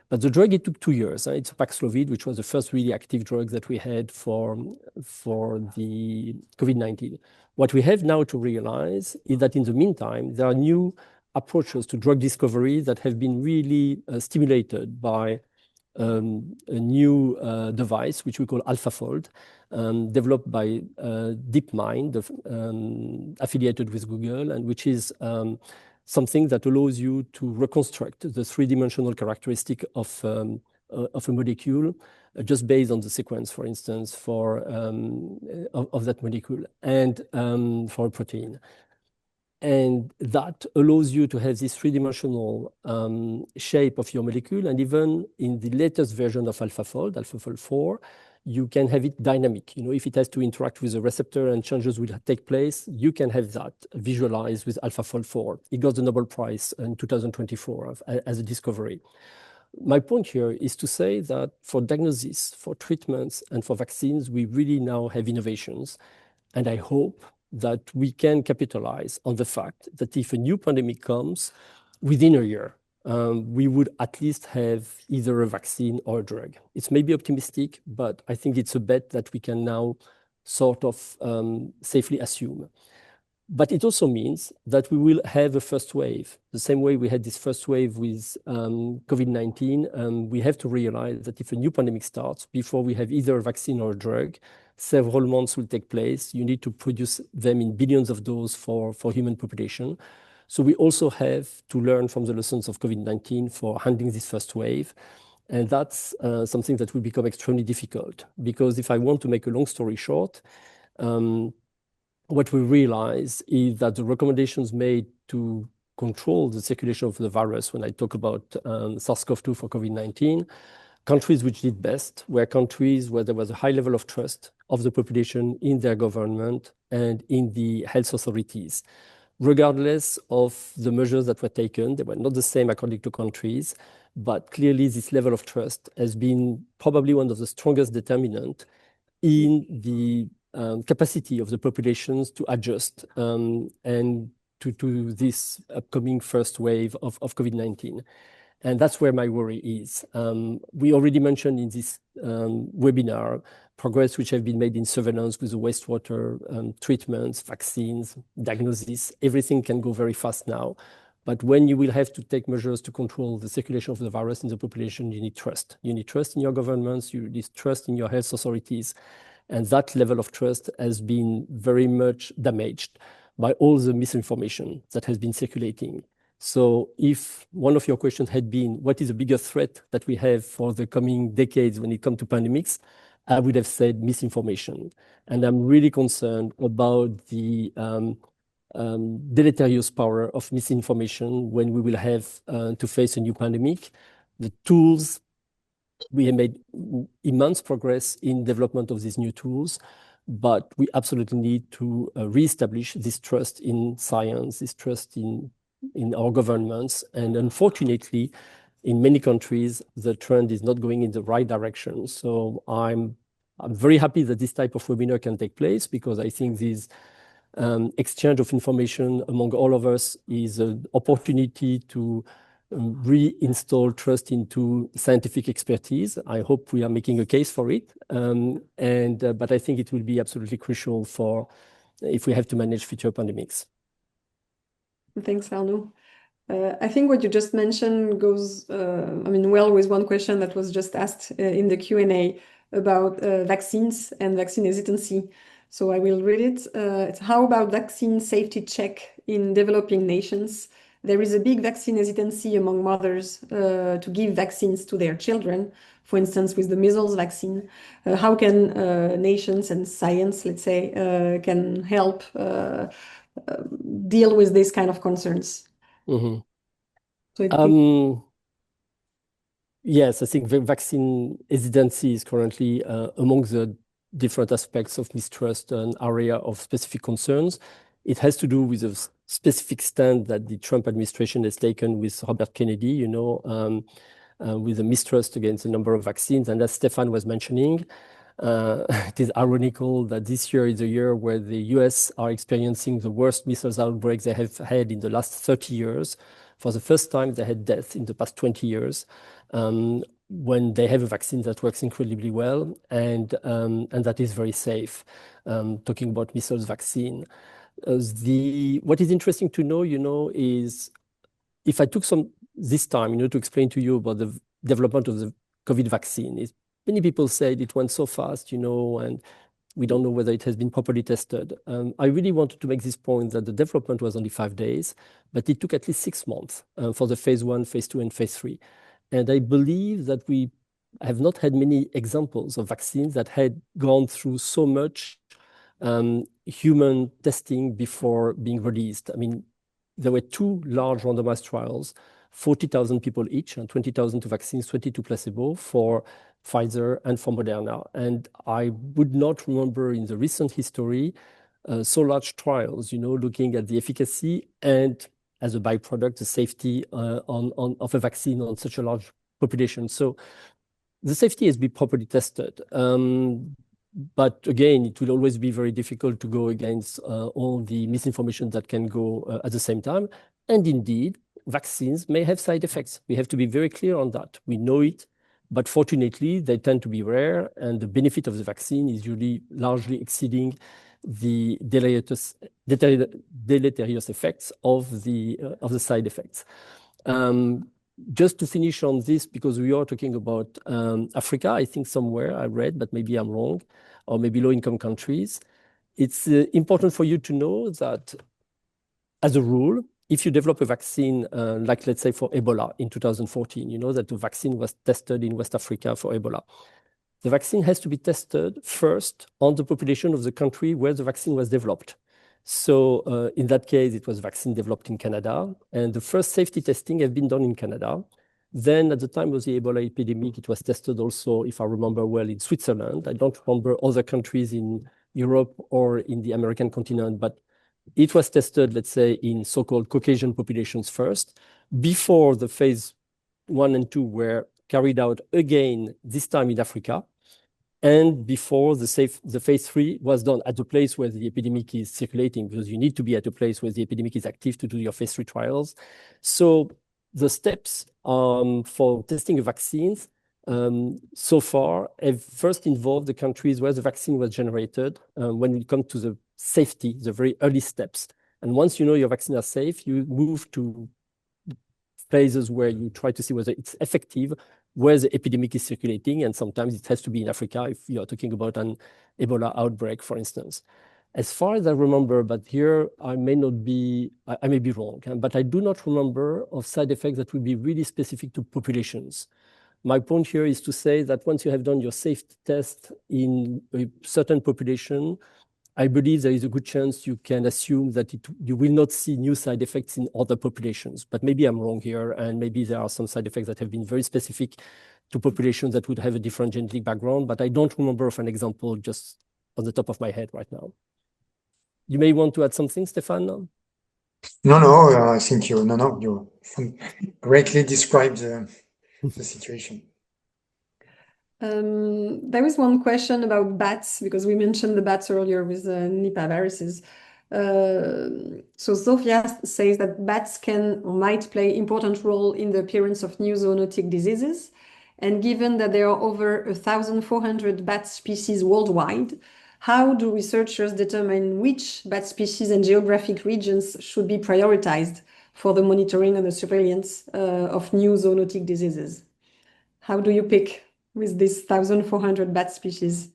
But the drug, it took 2 years. It's Paxlovid, which was the first really active drug that we had for the COVID-19. What we have now to realize is that in the meantime, there are new approaches to drug discovery that have been really stimulated by a new device, which we call AlphaFold, developed by DeepMind, affiliated with Google, and which is something that allows you to reconstruct the 3-dimensional characteristic of a molecule just based on the sequence, for instance, of that molecule and for a protein. And that allows you to have this 3-dimensional shape of your molecule. And even in the latest version of AlphaFold, AlphaFold 4, you can have it dynamic. If it has to interact with a receptor and changes will take place, you can have that visualized with AlphaFold 4. It got the Nobel Prize in 2024 as a discovery. my point here is to say that for diagnosis, for treatments, and for vaccines, we really now have innovations. And I hope that we can capitalize on the fact that if a new pandemic comes within a year, we would at least have either a vaccine or a drug. It's maybe optimistic, but I think it's a bet that we can now sort of safely assume. But it also means that we will have a first wave. The same way we had this first wave with COVID-19, we have to realize that if a new pandemic starts, before we have either a vaccine or a drug, several months will take place. You need to produce them in billions of doses for human population. So we also have to learn from the lessons of COVID-19 for handling this first wave. And that's something that will become extremely difficult. Because if I want to make a long story short, what we realize is that the recommendations made to control the circulation of the virus, when I talk about SARS-CoV-2 for COVID-19, countries which did best were countries where there was a high level of trust of the population in their government and in the health authorities. Regardless of the measures that were taken, they were not the same according to countries, but clearly this level of trust has been probably one of the strongest determinants in the capacity of the populations to adjust and to this upcoming first wave of COVID-19. And that's where my worry is. We already mentioned in this webinar progress which have been made in surveillance with the wastewater treatments, vaccines, diagnosis. Everything can go very fast now. But when you will have to take measures to control the circulation of the virus in the population, you need trust. You need trust in your governments, you need trust in your health authorities. And that level of trust has been very much damaged by all the misinformation that has been circulating. So if one of your questions had been, what is the biggest threat that we have for the coming decades when it comes to pandemics, I would have said misinformation. And I'm really concerned about the deleterious power of misinformation when we will have to face a new pandemic. The tools, we have made immense progress in development of these new tools, but we absolutely need to reestablish this trust in science, this trust in our governments. And unfortunately, in many countries, the trend is not going in the right direction. So I'm very happy that this type of webinar can take place, because I think this exchange of information among all of us is an opportunity to reinstall trust into scientific expertise. I hope we are making a case for it. But I think it will be absolutely crucial for if we have to manage future pandemics. Thanks, Arnaud. I think what you just mentioned goes, well with one question that was just asked in the Q&A about vaccines and vaccine hesitancy. So I will read it. It's how about vaccine safety check in developing nations? There is a big vaccine hesitancy among mothers to give vaccines to their children, for instance, with the measles vaccine. How can nations and science, let's say, can help deal with this kind of concerns? Mm-hmm. So yes, I think vaccine hesitancy is currently among the different aspects of mistrust and area of specific concerns. It has to do with a specific stand that the Trump administration has taken with Robert Kennedy, with a mistrust against a number of vaccines. And as Stefan was mentioning, it is ironical that this year is a year where the US are experiencing the worst measles outbreaks they have had in the last 30 years. For the first time, they had death in the past 20 years. When they have a vaccine that works incredibly well and that is very safe. Talking about measles vaccine. What is interesting to know, is if I took this time, to explain to you about the development of the COVID vaccine, many people said it went so fast, and we don't know whether it has been properly tested. I really wanted to make this point that the development was only 5 days, but it took at least 6 months for the phase 1, phase 2, and phase 3. And I believe that we have not had many examples of vaccines that had gone through so much human testing before being released. There were 2 large randomized trials, 40,000 people each, and 20,000 to vaccines, 22 placebo for Pfizer and for Moderna. And I would not remember in the recent history so large trials, looking at the efficacy and as a byproduct, the safety of a vaccine on such a large population. So the safety has been properly tested. But again, it will always be very difficult to go against all the misinformation that can go at the same time. And indeed, vaccines may have side effects. We have to be very clear on that. We know it, but fortunately, they tend to be rare, and the benefit of the vaccine is usually largely exceeding the deleterious effects of the side effects. Just to finish on this, because we are talking about Africa, I think somewhere I read, but maybe I'm wrong, or maybe low-income countries. It's important for you to know that, as a rule, if you develop a vaccine, like let's say for Ebola in 2014, you know that the vaccine was tested in West Africa for Ebola. The vaccine has to be tested first on the population of the country where the vaccine was developed. So in that case, it was vaccine developed in Canada, and the first safety testing has been done in Canada. Then at the time of the Ebola epidemic, it was tested also, if I remember well, in Switzerland. I don't remember other countries in Europe or in the American continent, but it was tested, let's say, in so-called Caucasian populations first, before the phase 1 and 2 were carried out again, this time in Africa, and before the phase 3 was done at the place where the epidemic is circulating, because you need to be at a place where the epidemic is active to do your phase 3 trials. So the steps for testing vaccines so far have first involved the countries where the vaccine was generated when it comes to the safety, the very early steps. And once you know your vaccine is safe, you move to places where you try to see whether it's effective, where the epidemic is circulating, and sometimes it has to be in Africa if you are talking about an Ebola outbreak, for instance. As far as I remember, but here I may be wrong, but I do not remember of side effects that would be really specific to populations. My point here is to say that once you have done your safety test in a certain population, I believe there is a good chance you can assume that you will not see new side effects in other populations. But maybe I'm wrong here, and maybe there are some side effects that have been very specific to populations that would have a different genetic background, but I don't remember of an example just on the top of my head right now. You may want to add something, Stefan? No, I think you greatly described the situation. There is one question about bats, because we mentioned the bats earlier with Nipah viruses. So Sophia says that bats can or might play important role in the appearance of new zoonotic diseases. And given that there are over 1,400 bat species worldwide, how do researchers determine which bat species and geographic regions should be prioritized for the monitoring and the surveillance of new zoonotic diseases? How do you pick with this 1,400 bat species?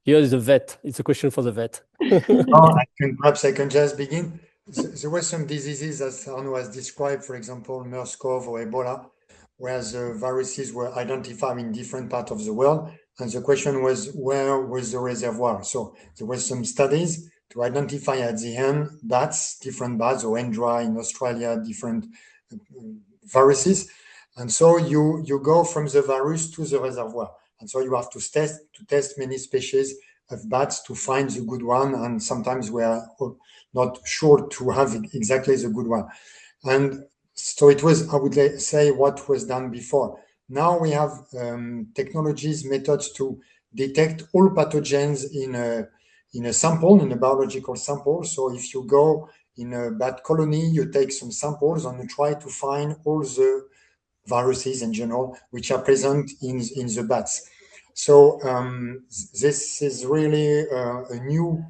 Here is a vet. It's a question for the vet. Perhaps I can just begin. There were some diseases, as Arnaud has described, for example, MERS-CoV or Ebola, where the viruses were identified in different parts of the world. And the question was, where was the reservoir? So there were some studies to identify at the end bats, different bats, or Endra in Australia, different viruses. And so you go from the virus to the reservoir. And so you have to test many species of bats to find the good one. And sometimes we are not sure to have exactly the good one. And so it was, I would say, what was done before. Now we have technologies, methods to detect all pathogens in a sample, in a biological sample. So if you go in a bat colony, you take some samples and you try to find all the viruses in general which are present in the bats. So this is really a new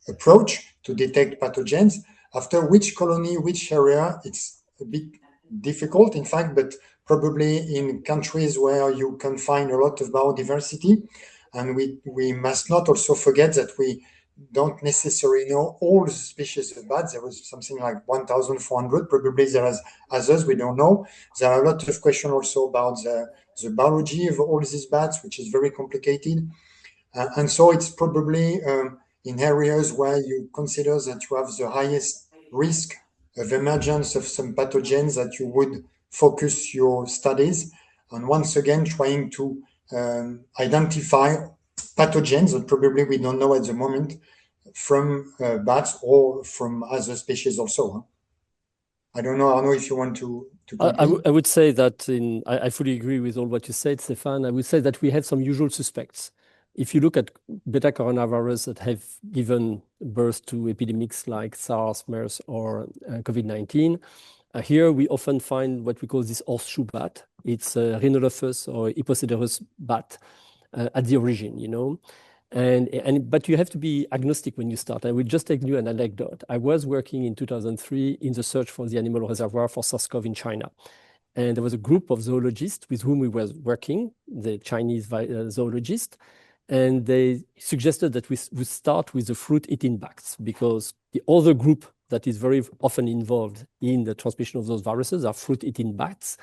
approach to detect pathogens. After which colony, which area, it's a bit difficult, in fact, but probably in countries where you can find a lot of biodiversity. And we must not also forget that we don't necessarily know all the species of bats. There was something like 1,400. Probably there are others we don't know. There are a lot of questions also about the biology of all these bats, which is very complicated. And so it's probably in areas where you consider that you have the highest risk of emergence of some pathogens that you would focus your studies. And once again, trying to identify pathogens that probably we don't know at the moment from bats or from other species also. I don't know, Arnaud, if you want to I complete. would say that I fully agree with all what you said, Stefan. I would say that we have some usual suspects. If you look at beta coronavirus that have given birth to epidemics like SARS, MERS, or COVID-19, here we often find what we call this horseshoe bat. It's a rhinolophus or Hypocedarus bat at the origin, you know. But you have to be agnostic when you start. I will just tell you an anecdote. I was working in 2003 in the search for the animal reservoir for SARS-CoV in China. And there was a group of zoologists with whom we were working, the Chinese zoologists, and they suggested that we would start with the fruit-eating bats because the other group that is very often involved in the transmission of those viruses are fruit-eating bats.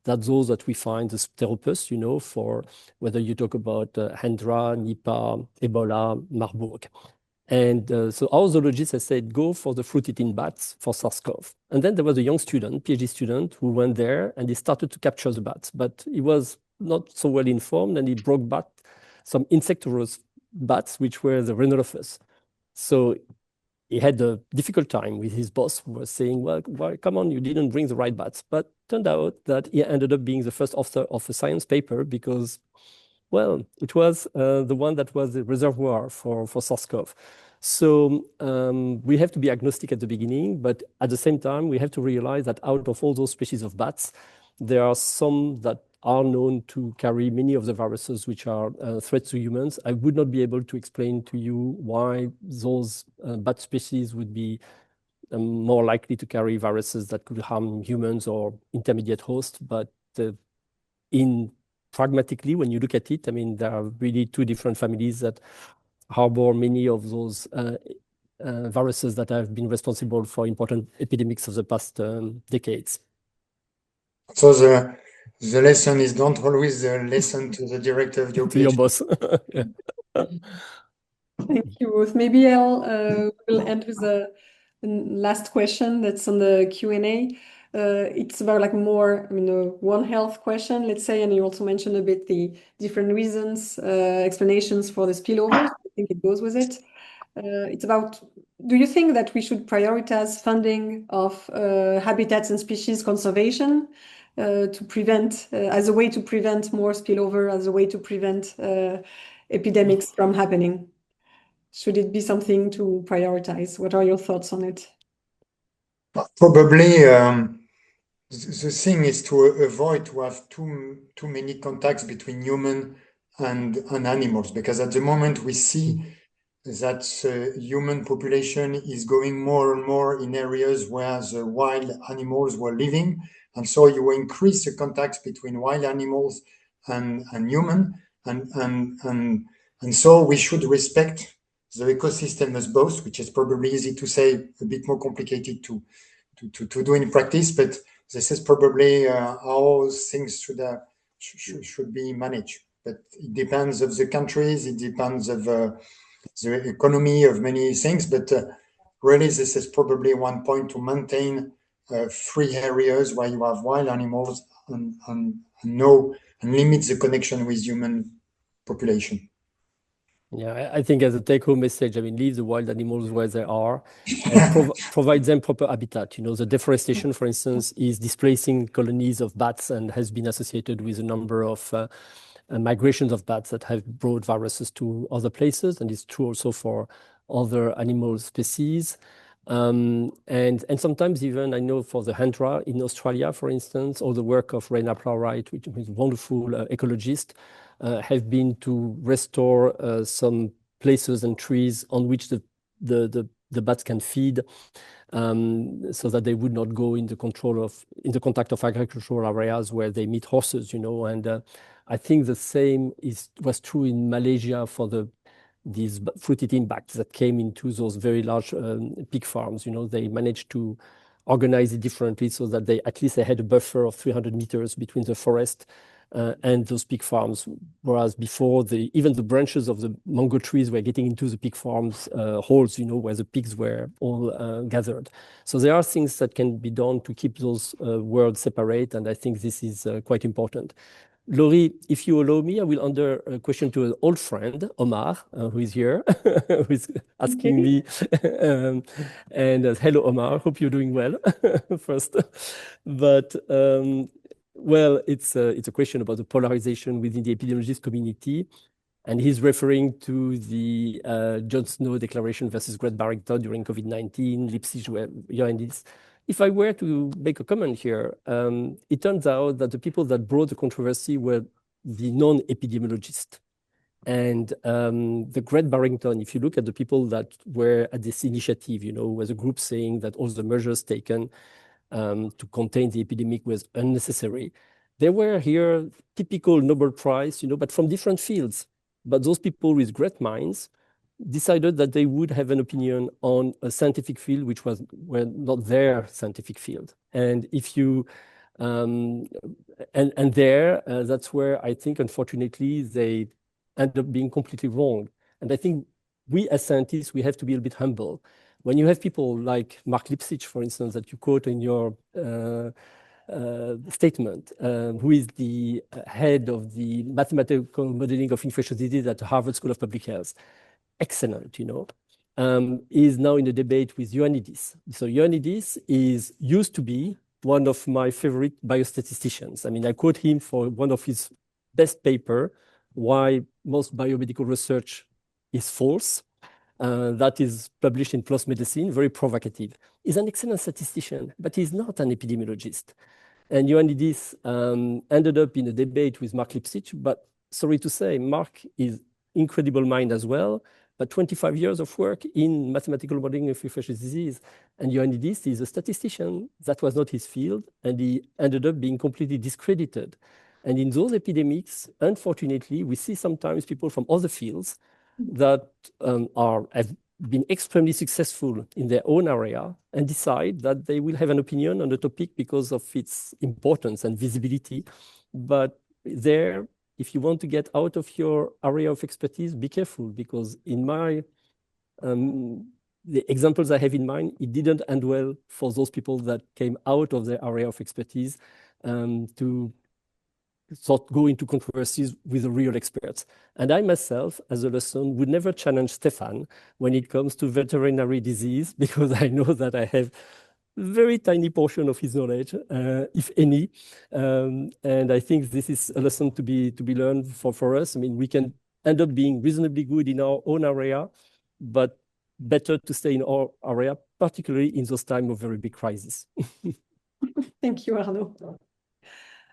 That's those that we find the Pteropus, you know, for whether you talk about Hendra, Nipah, Ebola, Marburg. And so our zoologists have said, go for the fruit-eating bats for SARS-CoV. And then there was a young student, PhD student, who went there and he started to capture the bats. But he was not so well informed and he brought back some insectivorous bats, which were the rhinolophus. So he had a difficult time with his boss, who was saying, well, come on, you didn't bring the right bats. But turned out that he ended up being the first author of a science paper because, well, it was the one that was the reservoir for SARS-CoV. So we have to be agnostic at the beginning, but at the same time, we have to realize that out of all those species of bats, there are some that are known to carry many of the viruses which are threats to humans. I would not be able to explain to you why those bat species would be more likely to carry viruses that could harm humans or intermediate hosts. But pragmatically, when you look at it, I mean, there are really two different families that harbor many of those viruses that have been responsible for important epidemics of the past decades. So the lesson is don't always listen to the director of your To your PhD. boss. Yeah. Thank you both. Maybe we'll end with the last question that's on the Q&A. It's about like more, I mean, One Health question, let's say, and you also mentioned a bit the different reasons, explanations for the spillovers. I think it goes with it. It's about, do you think that we should prioritize funding of habitats and species conservation to prevent, as a way to prevent more spillover, as a way to prevent epidemics from happening? Should it be something to prioritize? What are your thoughts on it? Probably the thing is to avoid to have too many contacts between human and animals, because at the moment we see that human population is going more and more in areas where the wild animals were living, and so you increase the contacts between wild animals and human, and so we should respect the ecosystem as both, which is probably easy to say, a bit more complicated to do in practice, but this is probably how things should be managed. But it depends of the countries, it depends of the economy, of many things, but really this is probably one point to maintain free areas where you have wild animals and limit the connection with human population. Yeah, I think as a take-home message, I mean, leave the wild animals where they are and provide them proper habitat. You know, the deforestation, for instance, is displacing colonies of bats and has been associated with a number of migrations of bats that have brought viruses to other places, and it's true also for other animal species. And sometimes even, I know for the Hendra in Australia, for instance, or the work of Raina Plowright, which is a wonderful ecologist, have been to restore some places and trees on which the bats can feed, so that they would not go in the contact of agricultural areas where they meet horses, you know. And I think the same was true in Malaysia for these fruit-eating bats that came into those very large pig farms. You know, they managed to organize it differently so that they had a buffer of 300 meters between the forest and those pig farms, whereas before even the branches of the mango trees were getting into the pig farms holes, you know, where the pigs were all gathered. So there are things that can be done to keep those worlds separate, and I think this is quite important. Laurie, if you allow me, I will under a question to an old friend, Omar, who is here, who is asking me. And hello, Omar. Hope you're doing well first. But well, it's a question about the polarization within the epidemiologist community. And he's referring to the John Snow declaration versus Great Barrington during COVID-19, Leipzig, Ioannidis. If I were to make a comment here, it turns out that the people that brought the controversy were the non-epidemiologists. And the Great Barrington, if you look at the people that were at this initiative, you know, was a group saying that all the measures taken to contain the epidemic was unnecessary. They were here typical Nobel Prize, you know, but from different fields. But those people with great minds decided that they would have an opinion on a scientific field which were not their scientific field. And if you that's where I think, unfortunately, they end up being completely wrong. And I think we as scientists, we have to be a bit humble. When you have people like Mark Lipsitch, for instance, that you quote in your statement, who is the head of the mathematical modeling of infectious disease at the Harvard School of Public Health, excellent, you know, is now in a debate with Ioannidis. So Ioannidis used to be one of my favorite biostatisticians. I mean, I quote him for one of his best paper, Why Most Biomedical Research is False. That is published in PLOS Medicine, very provocative. He's an excellent statistician, but he's not an epidemiologist. And Ioannidis ended up in a debate with Mark Lipsitch, but sorry to say, Mark is incredible mind as well, but 25 years of work in mathematical modeling of infectious disease. And Ioannidis is a statistician. That was not his field, and he ended up being completely discredited. And in those epidemics, unfortunately, we see sometimes people from other fields that have been extremely successful in their own area and decide that they will have an opinion on the topic because of its importance and visibility. But there, if you want to get out of your area of expertise, be careful, because in my the examples I have in mind, it didn't end well for those people that came out of their area of expertise to go into controversies with the real experts. And I myself, as a lesson, would never challenge Stefan when it comes to veterinary disease, because I know that I have very tiny portion of his knowledge, if any. And I think this is a lesson to be learned for us. I mean, we can end up being reasonably good in our own area, but better to stay in our area, particularly in those times of very big crisis. Thank you, Arnaud.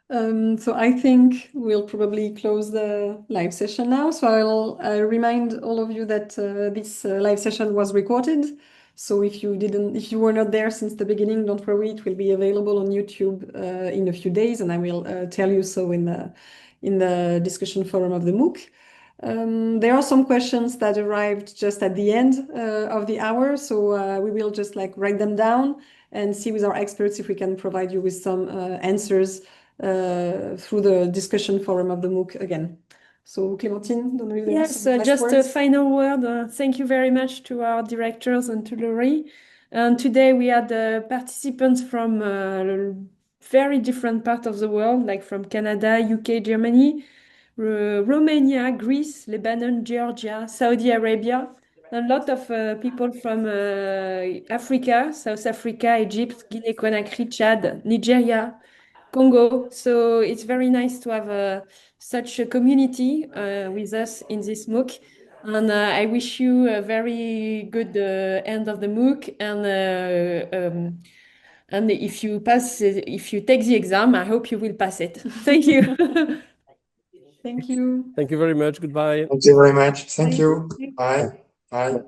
So I think we'll probably close the live session now. So I'll remind all of you that this live session was recorded. So if you were not there since the beginning, don't worry, it will be available on YouTube in a few days, and I will tell you so in the discussion forum of the MOOC. There are some questions that arrived just at the end of the hour, so we will just write them down and see with our experts if we can provide you with some answers through the discussion forum of the MOOC again. So Clémentine, don't know if yes, just words? A final word. Thank you very much to our directors and to Laurie. And today we had participants from very different parts of the world, like from Canada, UK, Germany, Romania, Greece, Lebanon, Georgia, Saudi Arabia, a lot of people from Africa, South Africa, Egypt, Guinea-Conakry, Chad, Nigeria, Congo. So it's very nice to have such a community with us in this MOOC. And I wish you a very good end of the MOOC. And if you take the exam, I hope you will pass it. Thank you. Thank you. Thank you very much. Goodbye. Thank you very much. Thank you. Bye. Bye.